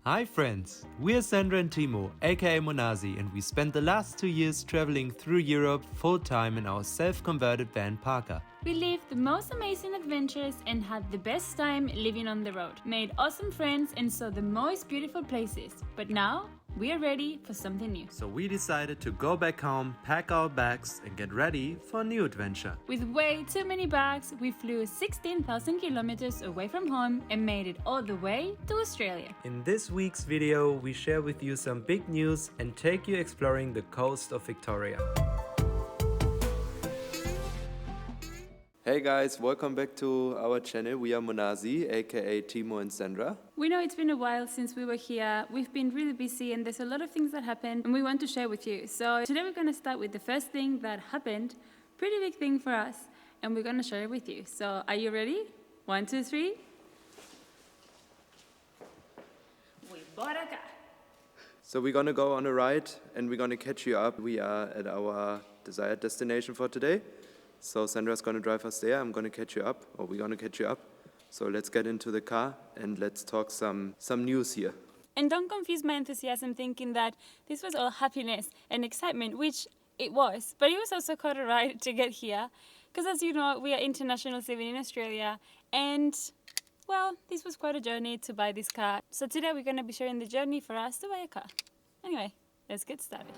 Hi friends, we're Sandra and Timo, aka Monasi, and we spent the last 2 years traveling through Europe full-time in our self-converted van Parker. We lived the most amazing adventures and had the best time living on the road, made awesome friends and saw the most beautiful places. But now, we are ready for something new. So we decided to go back home, pack our bags and get ready for a new adventure. With way too many bags, we flew 16,000 kilometers away from home and made it all the way to Australia. In this week's video, we share with you some big news and take you exploring the coast of Victoria. Hey guys, welcome back to our channel. We are Monasi, aka Timo and Sandra. We know it's been a while since we were here. We've been really busy and there's a lot of things that happened and we want to share with you. So today we're going to start with the first thing that happened. Pretty big thing for us and we're going to share it with you. So are you ready? 1, 2, 3. We bought a car. So we're gonna go on a ride and we're gonna catch you up. We are at our desired destination for today. So Sandra's gonna drive us there, I'm gonna catch you up, or we're gonna catch you up. So let's get into the car and let's talk some news here. And don't confuse my enthusiasm thinking that this was all happiness and excitement, which it was. But it was also quite a ride to get here. Because as you know, we are internationals living in Australia. And, well, this was quite a journey to buy this car. So today we're going to be sharing the journey for us to buy a car. Anyway, let's get started.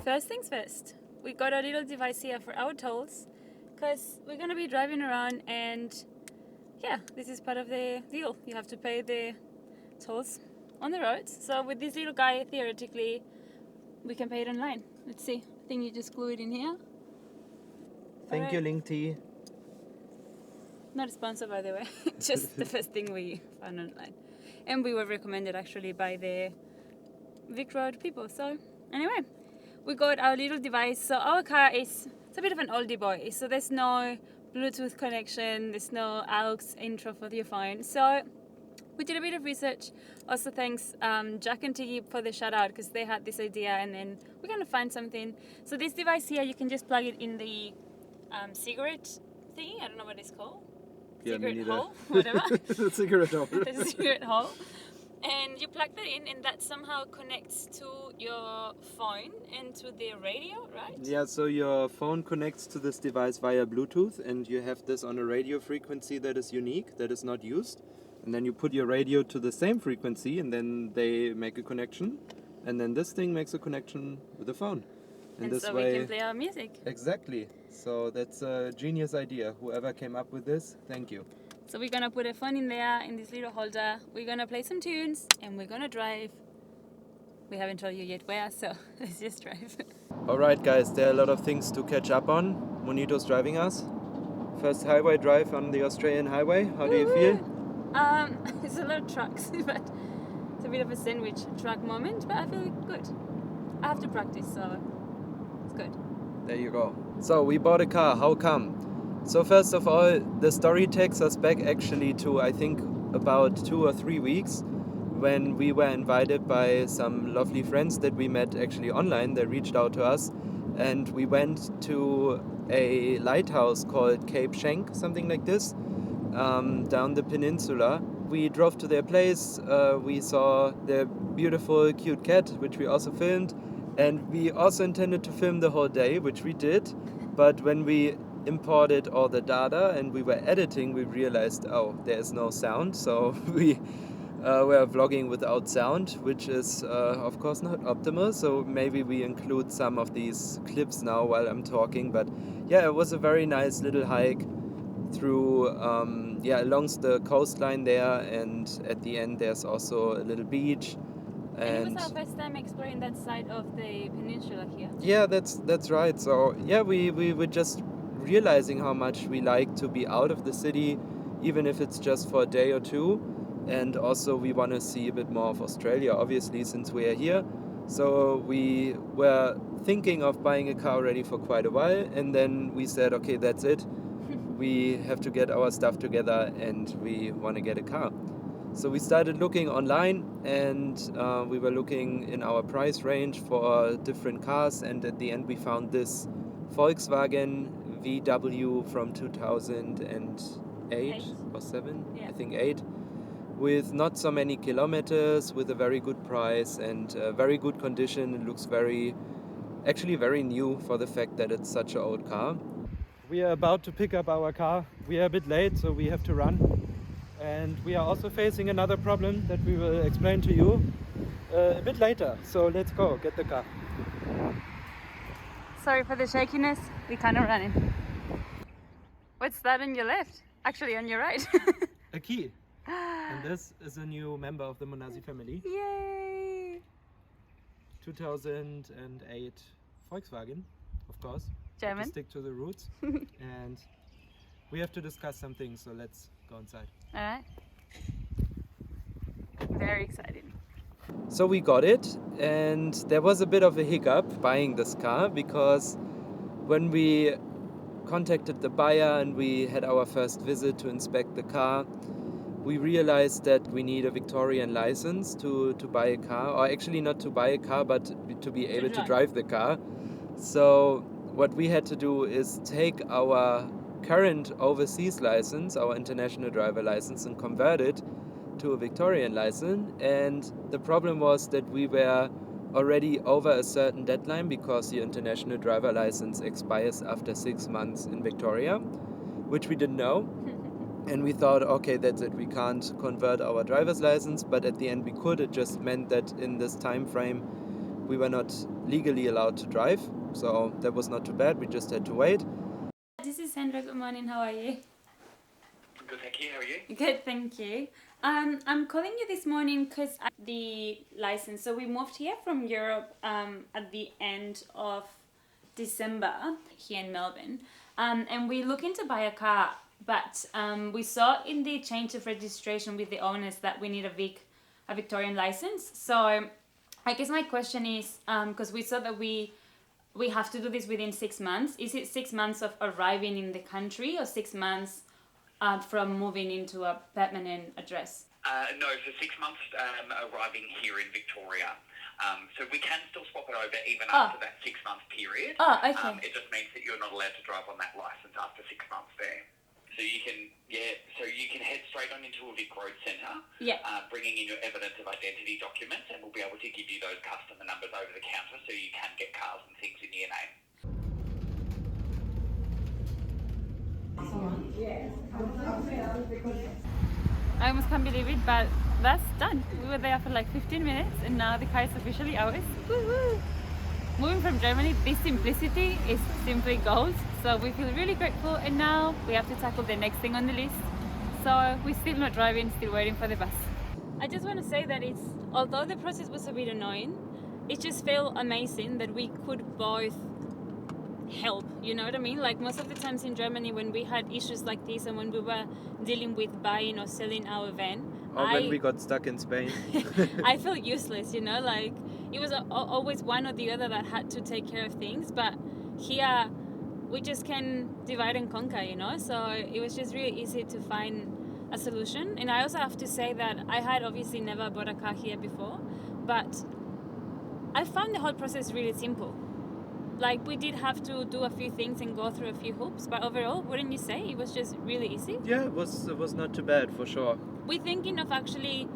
First things first, we got a little device here for our tolls because we're going to be driving around and yeah, this is part of the deal. You have to pay the tolls on the roads. So with this little guy, theoretically, we can pay it online. Let's see. I think you just glue it in here. Thank you, Link T. Not a sponsor, by the way. Just the first thing we found online. And we were recommended actually by the Vic Road people. So anyway. We got our little device. So our car it's a bit of an oldie boy. So there's no Bluetooth connection, there's no AUX intro for your phone. So we did a bit of research. Also thanks Jack and Tiggy for the shout out because they had this idea and then we're gonna find something. So this device here, you can just plug it in the cigarette thingy. I don't know what it's called. Yeah, cigarette hole, whatever. The cigarette hole. The cigarette hole. And you plug that in and that somehow connects to your phone and to the radio, right? Yeah, so your phone connects to this device via Bluetooth and you have this on a radio frequency that is unique, that is not used. And then you put your radio to the same frequency and then they make a connection. And then this thing makes a connection with the phone. And this so way, we can play our music. Exactly. So that's a genius idea. Whoever came up with this, thank you. So we're gonna put a phone in there, in this little holder. We're gonna play some tunes and we're gonna drive. We haven't told you yet where, so let's just drive. Alright guys, there are a lot of things to catch up on. Monito's driving us. First highway drive on the Australian highway. How do you feel? It's a lot of trucks, but it's a bit of a sandwich truck moment, but I feel good. I have to practice, so it's good. There you go. So we bought a car, how come? So first of all, the story takes us back actually to I think about 2 or 3 weeks when we were invited by some lovely friends that we met actually online. They reached out to us and we went to a lighthouse called Cape Schanck, something like this, down the peninsula. We drove to their place, we saw their beautiful cute cat, which we also filmed, and we also intended to film the whole day, which we did, but when we imported all the data and we were editing, we realized, oh, there is no sound, so we were vlogging without sound, which is of course not optimal, so maybe we include some of these clips now while I'm talking. But yeah, it was a very nice little hike through along the coastline there, and at the end there's also a little beach. And it was our first time exploring that side of the peninsula here. Yeah, that's right. So yeah, we were just realizing how much we like to be out of the city, even if it's just for a day or two. And also we want to see a bit more of Australia, obviously, since we are here. So we were thinking of buying a car already for quite a while, and then we said, okay, that's it. We have to get our stuff together and we want to get a car. So we started looking online, and we were looking in our price range for different cars, and at the end we found this Volkswagen VW from 2008 or 7, Yeah. I think 8, with not so many kilometers, with a very good price and very good condition. It looks actually very new for the fact that it's such an old car. We are about to pick up our car. We are a bit late, so we have to run. And we are also facing another problem that we will explain to you a bit later. So let's go, get the car. Sorry for the shakiness, we're kind of running. What's that on your left? Actually on your right. A key. And this is a new member of the Monasi family. Yay! 2008 Volkswagen, of course. German. To stick to the roots. And we have to discuss some things, so let's go inside. Alright. Very exciting. So we got it, and there was a bit of a hiccup buying this car, because when we contacted the buyer and we had our first visit to inspect the car, we realized that we need a Victorian license to buy a car, or actually not to buy a car, but to be able to drive the car. So what we had to do is take our current overseas license, our international driver license, and convert it to a Victorian license. And the problem was that we were already over a certain deadline, because the international driver license expires after 6 months in Victoria, which we didn't know. And we thought, okay, that's it, we can't convert our driver's license, but at the end we could. It just meant that in this time frame we were not legally allowed to drive, so that was not too bad, we just had to wait. This is Sandra, good morning, how are you? Good, thank you. How are you? Good, thank you. I'm calling you this morning because the license, so we moved here from Europe at the end of December here in Melbourne, and we're looking to buy a car, but we saw in the change of registration with the owners that we need a Victorian license. So I guess my question is, because we saw that we have to do this within 6 months. Is it 6 months of arriving in the country, or 6 months from moving into a permanent address? No, for 6 months arriving here in Victoria. So we can still swap it over even after that 6 month period. Oh, okay. It just means that you're not allowed to drive on that license after 6 months there. So you can head straight on into a Vic Road Centre, bringing in your evidence of identity documents, and we'll be able to give you those customer numbers over the counter so you can get cars and things in your name. I almost can't believe it, but that's done. We were there for like 15 minutes and now the car is officially ours. Woo-hoo. Moving from Germany, this simplicity is simply gold. So we feel really grateful, and now we have to tackle the next thing on the list. So we're still not driving, still waiting for the bus. I just want to say that although the process was a bit annoying, it just felt amazing that we could both help, you know what I mean? Like most of the times in Germany when we had issues like this, and when we were dealing with buying or selling our van, Or when we got stuck in Spain. I felt useless, you know, like it was always one or the other that had to take care of things, but here we just can divide and conquer, you know, so it was just really easy to find a solution. And I also have to say that I had obviously never bought a car here before, but I found the whole process really simple. Like we did have to do a few things and go through a few hoops, but overall, wouldn't you say it was just really easy? Yeah, it was not too bad, for sure. We're thinking of actually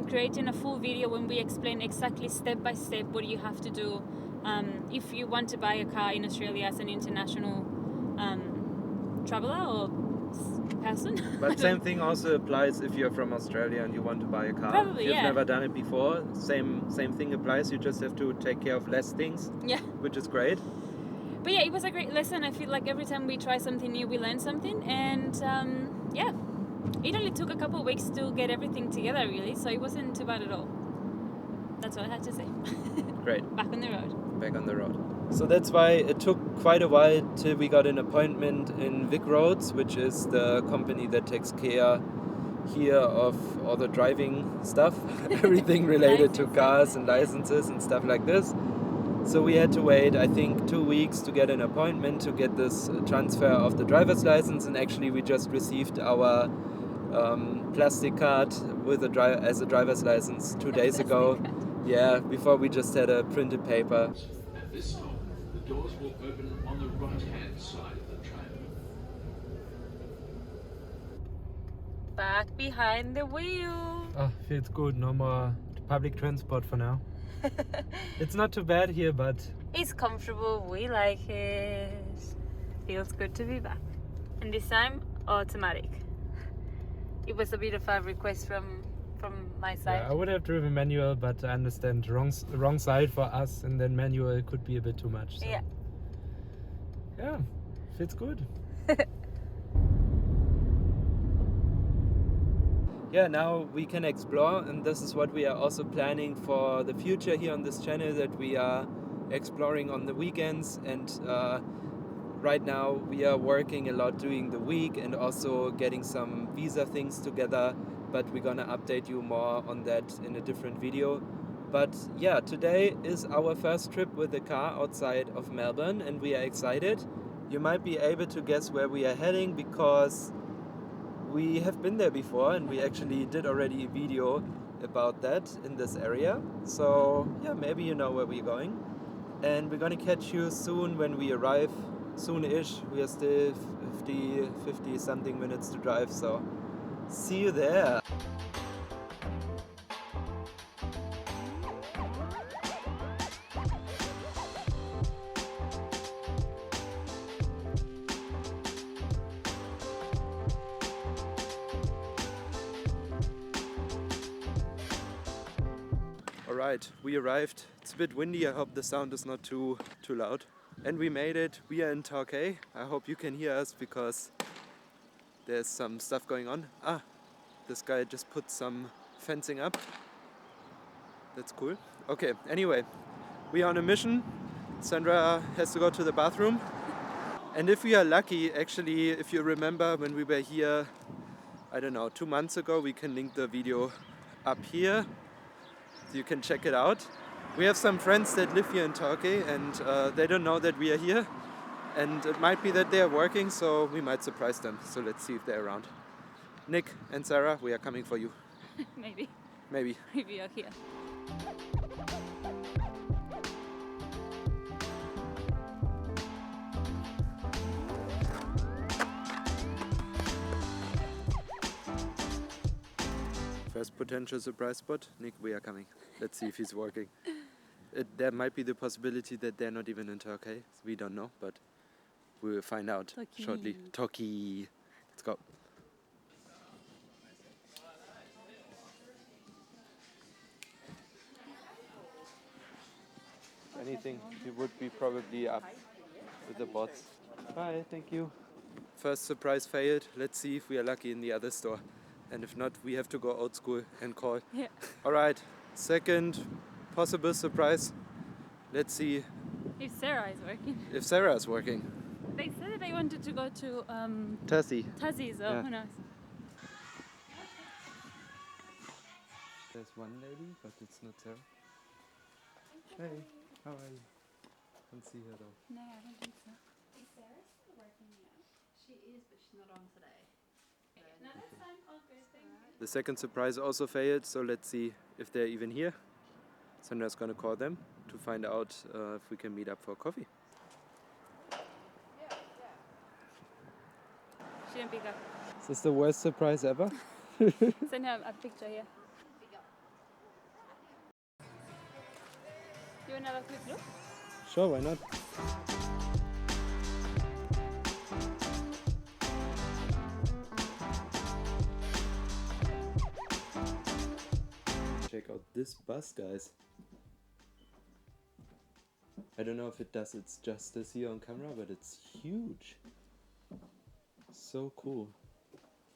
creating a full video when we explain exactly step by step what you have to do if you want to buy a car in Australia as an international traveler or person. But same thing also applies if you're from Australia and you want to buy a car. Probably, if you've yeah. never done it before, same thing applies. You just have to take care of less things, Yeah. which is great. But yeah, it was a great lesson. I feel like every time we try something new, we learn something. And yeah, it only took a couple of weeks to get everything together, really. So it wasn't too bad at all. That's all I had to say. Great. Back on the road. Back on the road. So that's why it took quite a while till we got an appointment in Vic Roads, which is the company that takes care here of all the driving stuff, everything related to cars and licenses and stuff like this. So we had to wait, I think, 2 weeks to get an appointment to get this transfer of the driver's license, and actually we just received our plastic card with as a driver's license 2 days ago. Yeah, before we just had a printed paper. At this stop, the doors will open on the right-hand side of the tram. Back behind the wheel. Oh, feels good. No more public transport for now. It's not too bad here, but It's comfortable. We like it. Feels good to be back. And this time, automatic. It was a bit of a request from my side. yeah, I would have driven manual, but I understand wrong side for us, and then manual could be a bit too much. So. Yeah. Yeah, feels good. Yeah, now we can explore, and this is what we are also planning for the future here on this channel, that we are exploring on the weekends. And right now we are working a lot during the week and also getting some visa things together, but we're gonna update you more on that in a different video. But yeah, today is our first trip with the car outside of Melbourne, and we are excited. You might be able to guess where we are heading, because we have been there before, and we actually did already a video about that in this area. So yeah, maybe you know where we're going. And we're gonna catch you soon when we arrive, soon-ish. We are still 50 something minutes to drive, so see you there. Alright, we arrived. It's a bit windy. I hope the sound is not too loud. And we made it. We are in Torquay. I hope you can hear us, because there's some stuff going on. Ah, this guy just put some fencing up. That's cool. Okay, anyway, we are on a mission. Sandra has to go to the bathroom. And if we are lucky, actually, if you remember when we were here, I don't know, 2 months ago, we can link the video up here. You can check it out. We have some friends that live here in Turkey, and they don't know that we are here, and it might be that they are working, so we might surprise them. So let's see if they're around. Nick and Sarah, we are coming for you. Maybe. Maybe. Maybe you're here. First potential surprise spot. Nick, we are coming. Let's see if he's working. There might be the possibility that they're not even in Turkey. We don't know, but we will find out shortly. Turkey. Let's go. If anything, he would be probably up with the bots. Bye, thank you. First surprise failed. Let's see if we are lucky in the other store. And if not, we have to go old school and call. Yeah. Alright, second possible surprise. Let's see If Sarah is working. if Sarah is working. They said that they wanted to go to Tassie. Tassie, so Yeah. who knows? There's one lady, but it's not Sarah. Hey, how are you? Can't see her though. No, I don't think so. Is Sarah still working now? She is, but she's not on today. No, that's fine. All good. Thank you. The second surprise also failed, so let's see if they're even here. Sandra's gonna call them to find out if we can meet up for coffee. She didn't pick up. Is this the worst surprise ever? Send her a picture here. You want to have a quick look? Sure, why not? Check out this bus, guys. I don't know if it does its justice here on camera, but it's huge. So cool.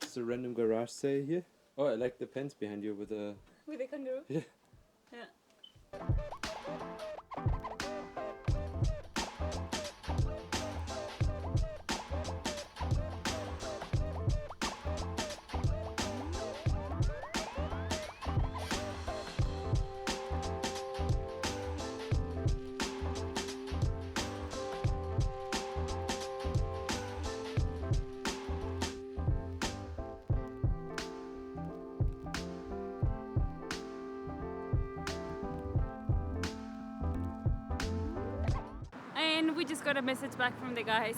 It's a random garage sale here. Oh, I like the pens behind you with a... With a kangaroo? Yeah. Yeah. and we just got a message back from the guys.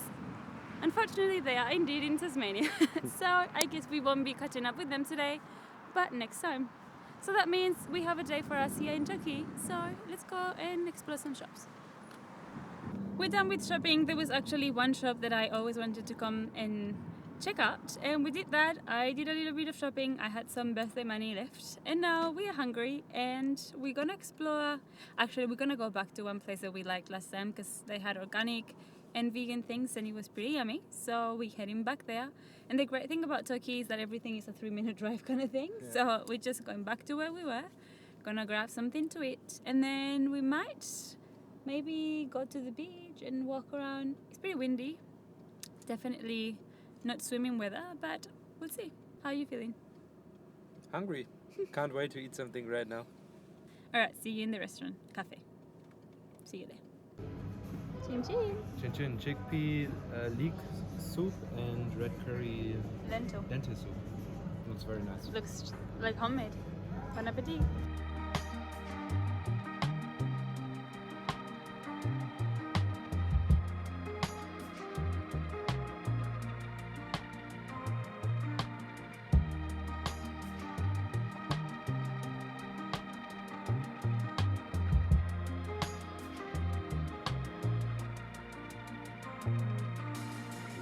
Unfortunately, they are indeed in Tasmania, so I guess we won't be catching up with them today, but next time. So that means we have a day for us here in Turkey, so let's go and explore some shops. We're done with shopping. There was actually one shop that I always wanted to come and check out, and we did that. I did a little bit of shopping. I had some birthday money left, and now we are hungry and we're gonna explore. Actually, we're gonna go back to one place that we liked last time because they had organic and vegan things and it was pretty yummy, so we're heading back there. And the great thing about Turkey is that everything is a 3-minute drive kind of thing, so we're just going back to where we were, gonna grab something to eat, and then we might maybe go to the beach and walk around. It's pretty windy, definitely not swimming weather, but we'll see. How are you feeling? Hungry. Can't wait to eat something right now. Alright, see you in the restaurant, cafe. See you there. Chim chim. Chin chin, chickpea leek soup and red curry Lentil. soup. Looks very nice. Looks like homemade. Bon appetit.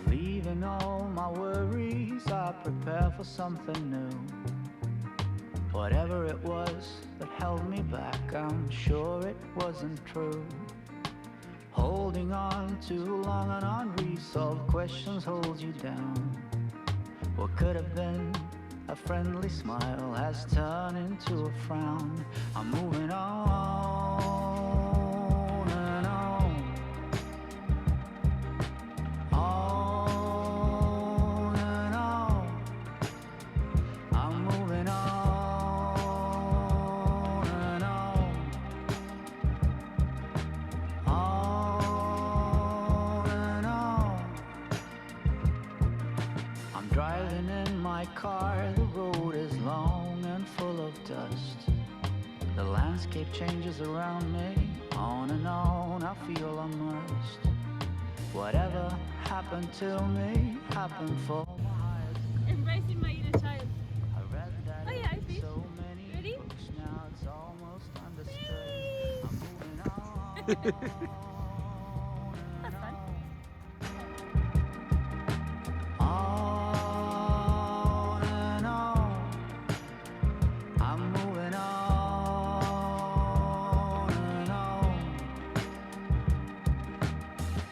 Leaving all my worries, I prepare for something new. Whatever it was that held me back, I'm sure it wasn't true. Holding on too long and unresolved questions hold you down. What could have been a friendly smile has turned into a frown. I'm moving on and on. On and on. I'm moving on and on. On and on. I'm driving in my car, the road is long and full of dust. The landscape changes around me, on and on, I feel immersed. Whatever happened to me, happened for my highest. Embracing my inner child. I read that Oh yeah, I in see. so many Ready? books, now it's almost understood. I'm moving on. That's fun. On and on. I'm moving on and on.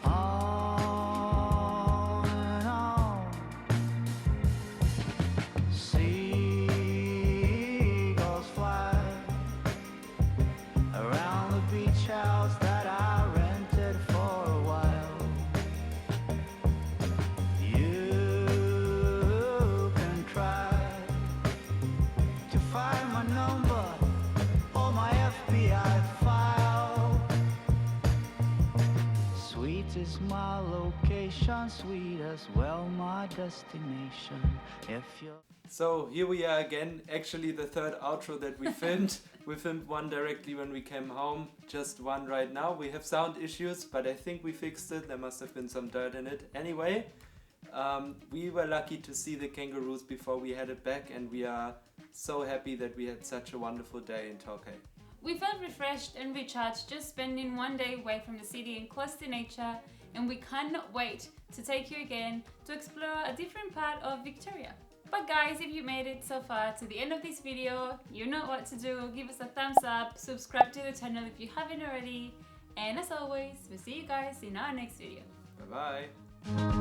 On and on. Seagulls fly around the beach house that I rented for a while. You can try to find my number or my FBI file. Sweet is my location, sweet as well my destination. If you're So here we are again, actually the third outro that we filmed. We filmed one directly when we came home, just one right now. We have sound issues, but I think we fixed it. There must have been some dirt in it. Anyway, we were lucky to see the kangaroos before we headed back, and we are so happy that we had such a wonderful day in Torquay. We felt refreshed and recharged just spending one day away from the city and close to nature, and we cannot wait to take you again to explore a different part of Victoria. But guys, if you made it so far to the end of this video, you know what to do. Give us a thumbs up, subscribe to the channel if you haven't already, and as always, we'll see you guys in our next video. Bye bye.